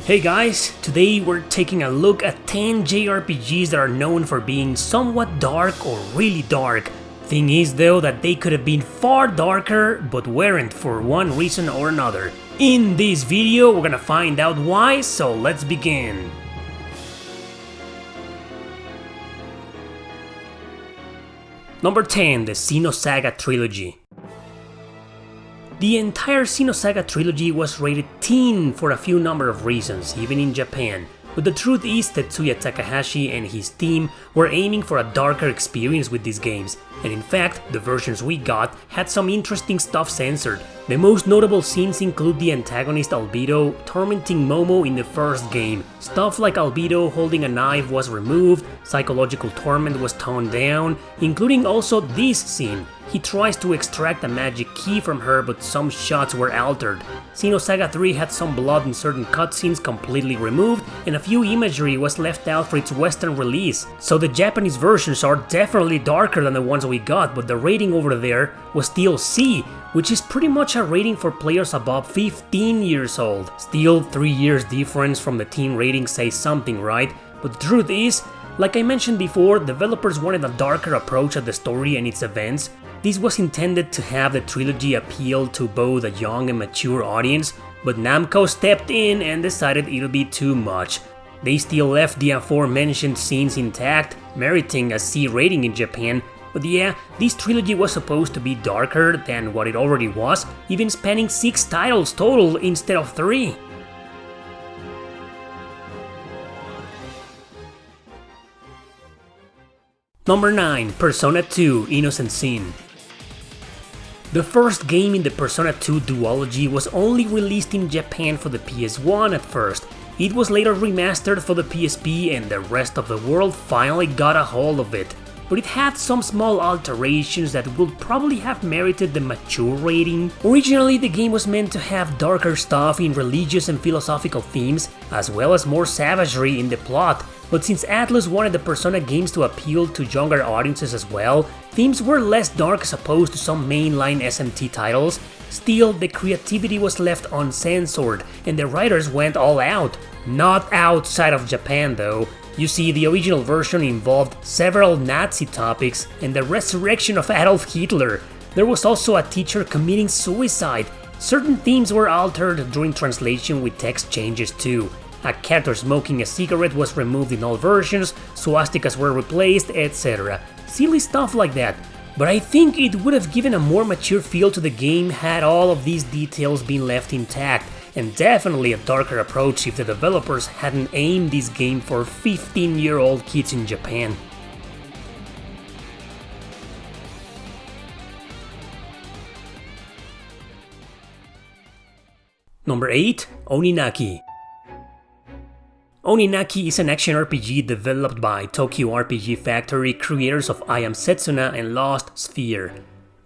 Hey guys, today we're taking a look at 10 JRPGs that are known for being somewhat dark or really dark. Thing is though that they could have been far darker but weren't for one reason or another. In this video we're gonna find out why, so let's begin. Number 10, the Xeno Saga Trilogy. The entire Xeno Saga trilogy was rated teen for a few number of reasons, even in Japan. But the truth is Tetsuya Takahashi and his team were aiming for a darker experience with these games, and in fact, the versions we got had some interesting stuff censored. The most notable scenes include the antagonist Albedo tormenting Momo in the first game. Stuff like Albedo holding a knife was removed, psychological torment was toned down, including also this scene. He tries to extract a magic key from her, but some shots were altered. Xenosaga 3 had some blood in certain cutscenes completely removed, and a few imagery was left out for its Western release. So the Japanese versions are definitely darker than the ones we got, but the rating over there was still C, which is pretty much a rating for players above 15 years old. Still, 3 years difference from the teen rating says something, right? But the truth is, like I mentioned before, developers wanted a darker approach at the story and its events. This was intended to have the trilogy appeal to both a young and mature audience, but Namco stepped in and decided it'll be too much. They still left the aforementioned scenes intact, meriting a C rating in Japan, but yeah, this trilogy was supposed to be darker than what it already was, even spanning 6 titles total instead of 3. Number 9, Persona 2 Innocent Sin. The first game in the Persona 2 duology was only released in Japan for the PS1 at first. It was later remastered for the PSP and the rest of the world finally got a hold of it. But it had some small alterations that would probably have merited the mature rating. Originally, the game was meant to have darker stuff in religious and philosophical themes, as well as more savagery in the plot. But since Atlus wanted the Persona games to appeal to younger audiences as well, themes were less dark as opposed to some mainline SMT titles. Still, the creativity was left uncensored, and the writers went all out. Not outside of Japan though. You see, the original version involved several Nazi topics and the resurrection of Adolf Hitler. There was also a teacher committing suicide. Certain themes were altered during translation with text changes too. A character smoking a cigarette was removed in all versions, swastikas were replaced, etc. Silly stuff like that. But I think it would have given a more mature feel to the game had all of these details been left intact, and definitely a darker approach if the developers hadn't aimed this game for 15-year-old kids in Japan. Number 8, Oninaki. Oninaki is an action RPG developed by Tokyo RPG Factory, creators of I Am Setsuna and Lost Sphere.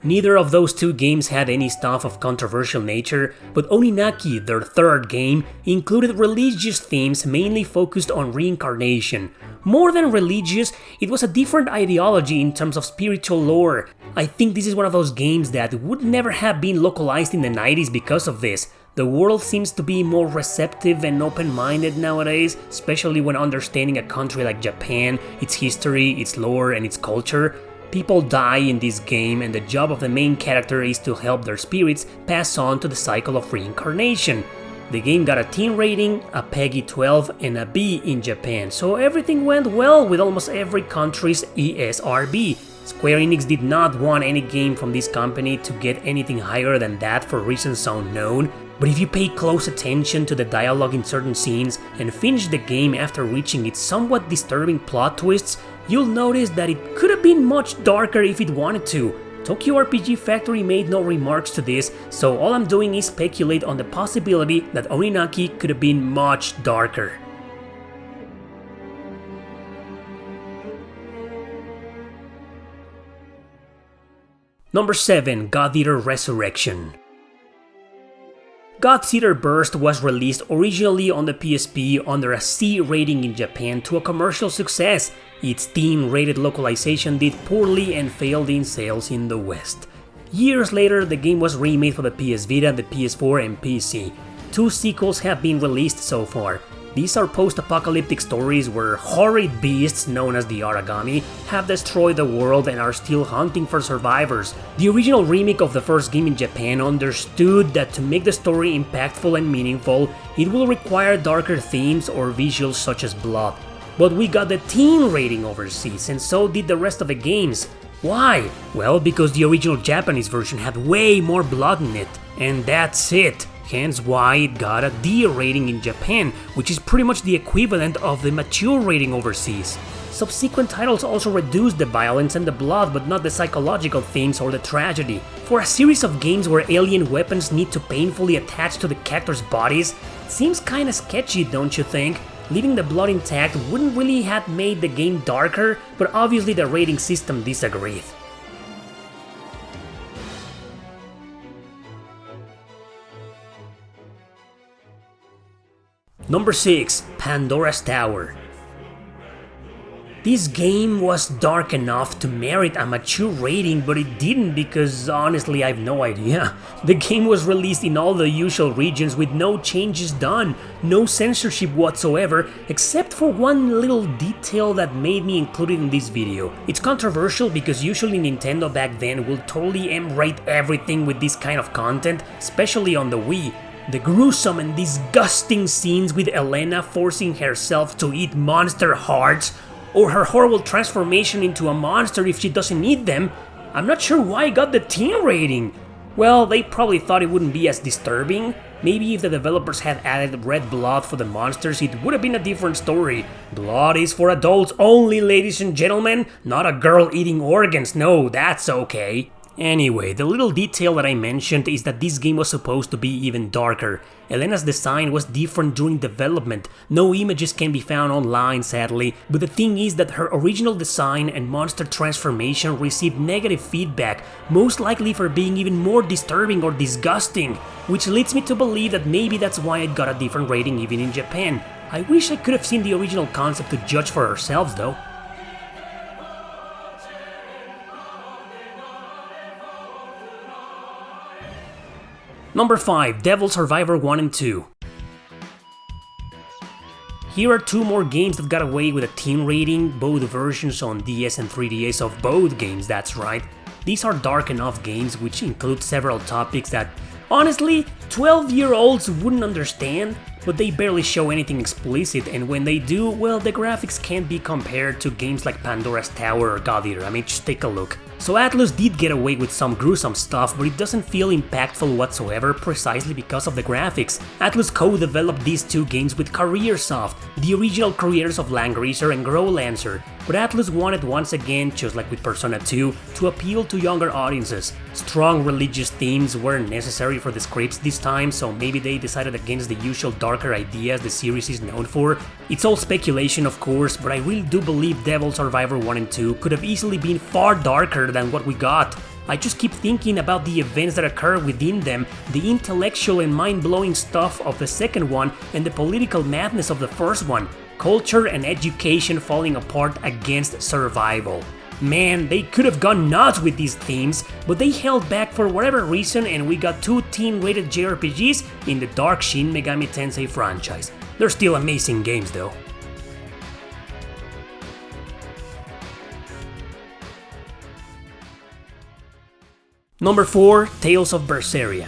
Neither of those two games had any stuff of controversial nature, but Oninaki, their third game, included religious themes mainly focused on reincarnation. More than religious, it was a different ideology in terms of spiritual lore. I think this is one of those games that would never have been localized in the 90s because of this. The world seems to be more receptive and open-minded nowadays, especially when understanding a country like Japan, its history, its lore, and its culture. People die in this game, and the job of the main character is to help their spirits pass on to the cycle of reincarnation. The game got a teen rating, a PEGI 12, and a B in Japan, so everything went well with almost every country's ESRB. Square Enix did not want any game from this company to get anything higher than that for reasons unknown, but if you pay close attention to the dialogue in certain scenes and finish the game after reaching its somewhat disturbing plot twists, you'll notice that it could have been much darker if it wanted to. Tokyo RPG Factory made no remarks to this, so all I'm doing is speculate on the possibility that Oninaki could have been much darker. Number 7, God Eater Resurrection. God Eater Burst was released originally on the PSP under a C rating in Japan to a commercial success. Its teen-rated localization did poorly and failed in sales in the West. Years later, the game was remade for the PS Vita, the PS4 and PC. 2 sequels have been released so far. These are post-apocalyptic stories where horrid beasts known as the Origami have destroyed the world and are still hunting for survivors. The original remake of the first game in Japan understood that to make the story impactful and meaningful, it will require darker themes or visuals such as blood. But we got the teen rating overseas, and so did the rest of the games. Why? Well, because the original Japanese version had way more blood in it. And that's it. Hence why it got a D rating in Japan, which is pretty much the equivalent of the mature rating overseas. Subsequent titles also reduced the violence and the blood, but not the psychological themes or the tragedy. For a series of games where alien weapons need to painfully attach to the characters' bodies, it seems kinda sketchy, don't you think? Leaving the blood intact wouldn't really have made the game darker, but obviously the rating system disagreed. Number 6. Pandoras Tower. This game was dark enough to merit a mature rating, but it didn't because honestly I have no idea. The game was released in all the usual regions with no changes done, no censorship whatsoever, except for one little detail that made me include it in this video. It's controversial because usually Nintendo back then will totally M-rate everything with this kind of content, especially on the Wii. The gruesome and disgusting scenes with Elena forcing herself to eat monster hearts, or her horrible transformation into a monster if she doesn't eat them, I'm not sure why it got the teen rating. Well, they probably thought it wouldn't be as disturbing. Maybe if the developers had added red blood for the monsters, it would have been a different story. Blood is for adults only, ladies and gentlemen, not a girl eating organs, no, that's okay. Anyway, the little detail that I mentioned is that this game was supposed to be even darker. Elena's design was different during development, no images can be found online sadly, but the thing is that her original design and monster transformation received negative feedback, most likely for being even more disturbing or disgusting, which leads me to believe that maybe that's why it got a different rating even in Japan. I wish I could have seen the original concept to judge for ourselves though. Number 5. Devil Survivor 1 and 2. Here are 2 more games that got away with a teen rating, both versions on DS and 3DS of both games, that's right. These are dark enough games which include several topics that, honestly, 12-year-olds wouldn't understand, but they barely show anything explicit, and when they do, well, the graphics can't be compared to games like Pandoras Tower or God Eater, I mean, just take a look. So Atlus did get away with some gruesome stuff, but it doesn't feel impactful whatsoever precisely because of the graphics. Atlus co-developed these 2 games with Careersoft, the original creators of Langrisser and Growlancer, but Atlus wanted once again, just like with Persona 2, to appeal to younger audiences. Strong religious themes weren't necessary for the scripts this time, so maybe they decided against the usual darker ideas the series is known for. It's all speculation of course, but I really do believe Devil Survivor 1 and 2 could have easily been far darker than what we got. I just keep thinking about the events that occur within them, the intellectual and mind-blowing stuff of the second one, and the political madness of the first one. Culture and education falling apart against survival. Man, they could have gone nuts with these themes, but they held back for whatever reason and we got 2 teen-rated JRPGs in the Dark Shin Megami Tensei franchise. They're still amazing games though. Number 4. Tales of Berseria.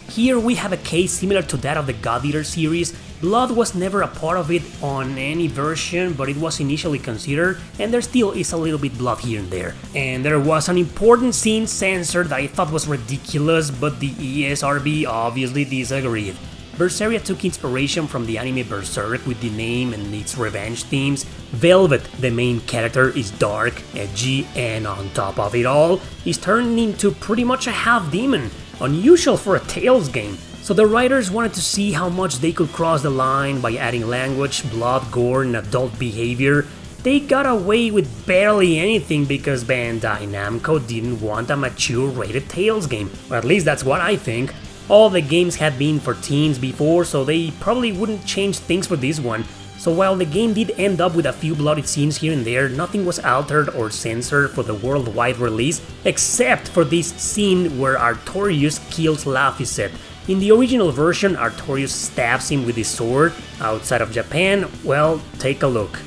Here we have a case similar to that of the God Eater series. Blood was never a part of it on any version, but it was initially considered, and there still is a little bit blood here and there. And there was an important scene censored that I thought was ridiculous, but the ESRB obviously disagreed. Berseria took inspiration from the anime Berserk with the name and its revenge themes. Velvet, the main character, is dark, edgy, and on top of it all, is turned into pretty much a half-demon, unusual for a Tales game. So the writers wanted to see how much they could cross the line by adding language, blood, gore, and adult behavior. They got away with barely anything because Bandai Namco didn't want a mature rated Tales game, or at least that's what I think. All the games had been for teens before, so they probably wouldn't change things for this one. So while the game did end up with a few bloody scenes here and there, nothing was altered or censored for the worldwide release, except for this scene where Artorius kills Laphicet, In the original version, Artorius stabs him with his sword. Outside of Japan, well, take a look.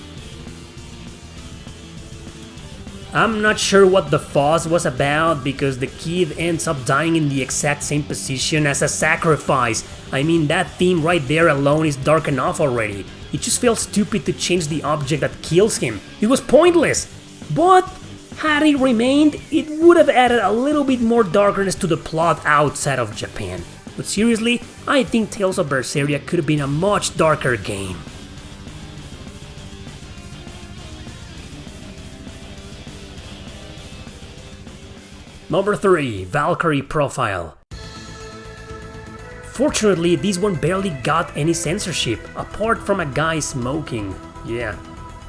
I'm not sure what the fuss was about, because the kid ends up dying in the exact same position as a sacrifice. I mean, that theme right there alone is dark enough already. It just felt stupid to change the object that kills him. It was pointless. But had it remained, it would have added a little bit more darkness to the plot outside of Japan. But seriously, I think Tales of Berseria could have been a much darker game. Number 3, Valkyrie Profile. Fortunately, this one barely got any censorship, apart from a guy smoking. Yeah.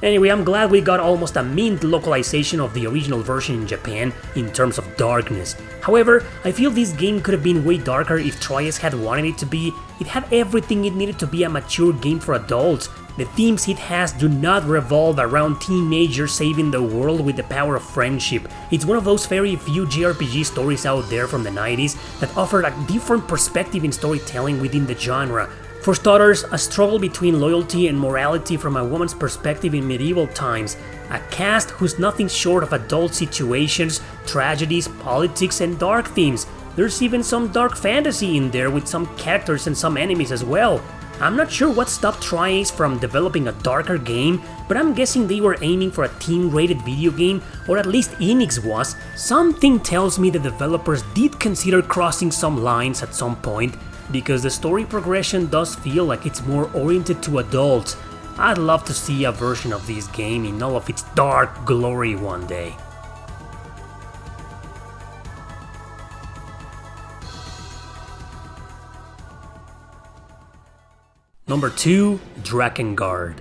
Anyway, I'm glad we got almost a mint localization of the original version in Japan in terms of darkness. However, I feel this game could have been way darker if Trias had wanted it to be. It had everything it needed to be a mature game for adults. The themes it has do not revolve around teenagers saving the world with the power of friendship. It's one of those very few JRPG stories out there from the 90s that offered a different perspective in storytelling within the genre. For starters, a struggle between loyalty and morality from a woman's perspective in medieval times, a cast who's nothing short of adult situations, tragedies, politics, and dark themes. There's even some dark fantasy in there with some characters and some enemies as well. I'm not sure what stopped Trias from developing a darker game, but I'm guessing they were aiming for a teen-rated video game, or at least Enix was. Something tells me the developers did consider crossing some lines at some point, because the story progression does feel like it's more oriented to adults. I'd love to see a version of this game in all of its dark glory one day. Number 2, Drakengard.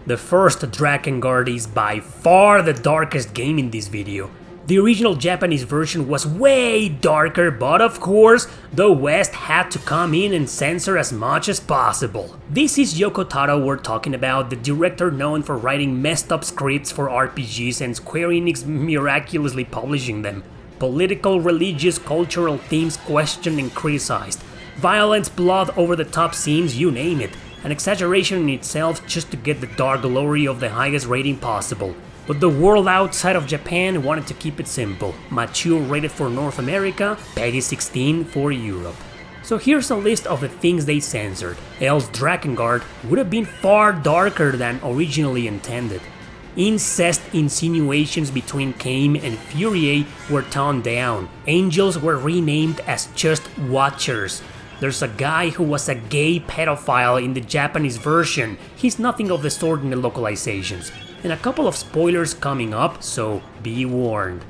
The first Drakengard is by far the darkest game in this video. The original Japanese version was way darker, but of course, the West had to come in and censor as much as possible. This is Yoko Taro we're talking about, the director known for writing messed up scripts for RPGs and Square Enix miraculously publishing them. Political, religious, cultural themes questioned and criticized. Violence, blood, over-the-top scenes, you name it. An exaggeration in itself just to get the dark glory of the highest rating possible. But the world outside of Japan wanted to keep it simple. Mature rated for North America, PEGI 16 for Europe. So here's a list of the things they censored, else Drakengard would have been far darker than originally intended. Incest insinuations between Kame and Furie were toned down. Angels were renamed as just Watchers. There's a guy who was a gay pedophile in the Japanese version. He's nothing of the sort in the localizations. And a couple of spoilers coming up, so be warned.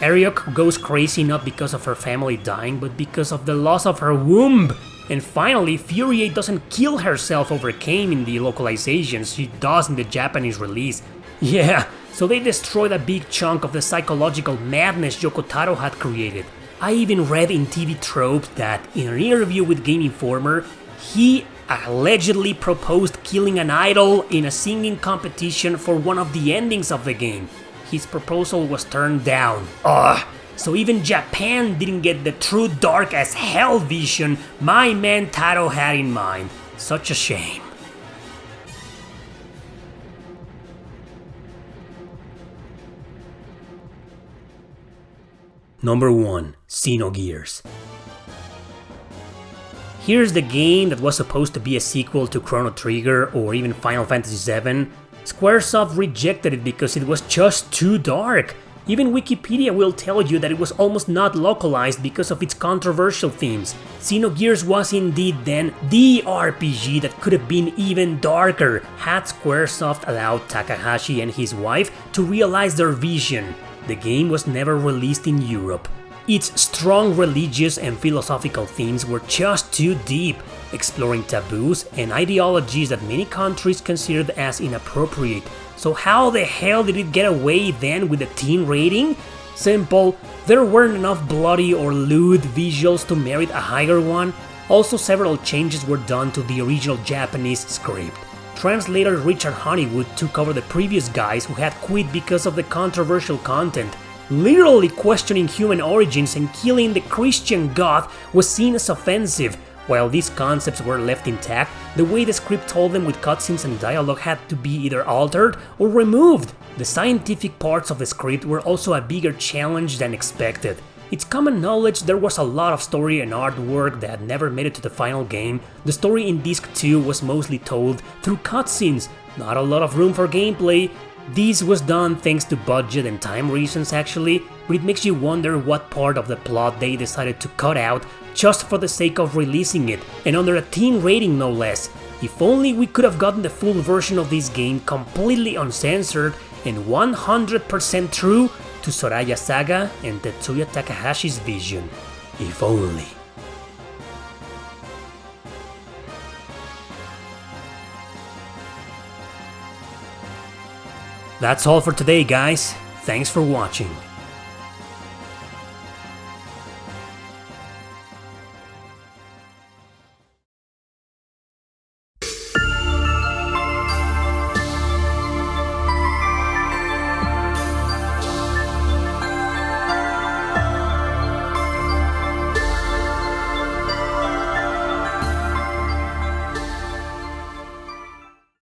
Erick goes crazy not because of her family dying, but because of the loss of her womb. And finally, Furie doesn't kill herself over Kame in the localizations, she does in the Japanese release. Yeah, so they destroyed a big chunk of the psychological madness Yoko Taro had created. I even read in TV Trope that, in an interview with Game Informer, he allegedly proposed killing an idol in a singing competition for one of the endings of the game. His proposal was turned down. Ugh! So even Japan didn't get the true dark as hell vision my man Taro had in mind. Such a shame. Number 1, Xenogears. Here's the game that was supposed to be a sequel to Chrono Trigger or even Final Fantasy VII. Squaresoft rejected it because it was just too dark. Even Wikipedia will tell you that it was almost not localized because of its controversial themes. Xenogears was indeed then the RPG that could have been even darker had Squaresoft allowed Takahashi and his wife to realize their vision. The game was never released in Europe. Its strong religious and philosophical themes were just too deep, exploring taboos and ideologies that many countries considered as inappropriate. So how the hell did it get away then with a teen rating? Simple, there weren't enough bloody or lewd visuals to merit a higher one. Also, several changes were done to the original Japanese script. Translator Richard Honeywood took over the previous guys who had quit because of the controversial content. Literally questioning human origins and killing the Christian god was seen as offensive. While these concepts were left intact, the way the script told them with cutscenes and dialogue had to be either altered or removed. The scientific parts of the script were also a bigger challenge than expected. It's common knowledge there was a lot of story and artwork that never made it to the final game. The story in Disc 2 was mostly told through cutscenes, not a lot of room for gameplay. This was done thanks to budget and time reasons actually, but it makes you wonder what part of the plot they decided to cut out just for the sake of releasing it, and under a teen rating no less. If only we could have gotten the full version of this game completely uncensored and 100% true to Soraya Saga and Tetsuya Takahashi's vision. If only. That's all for today, guys. Thanks for watching.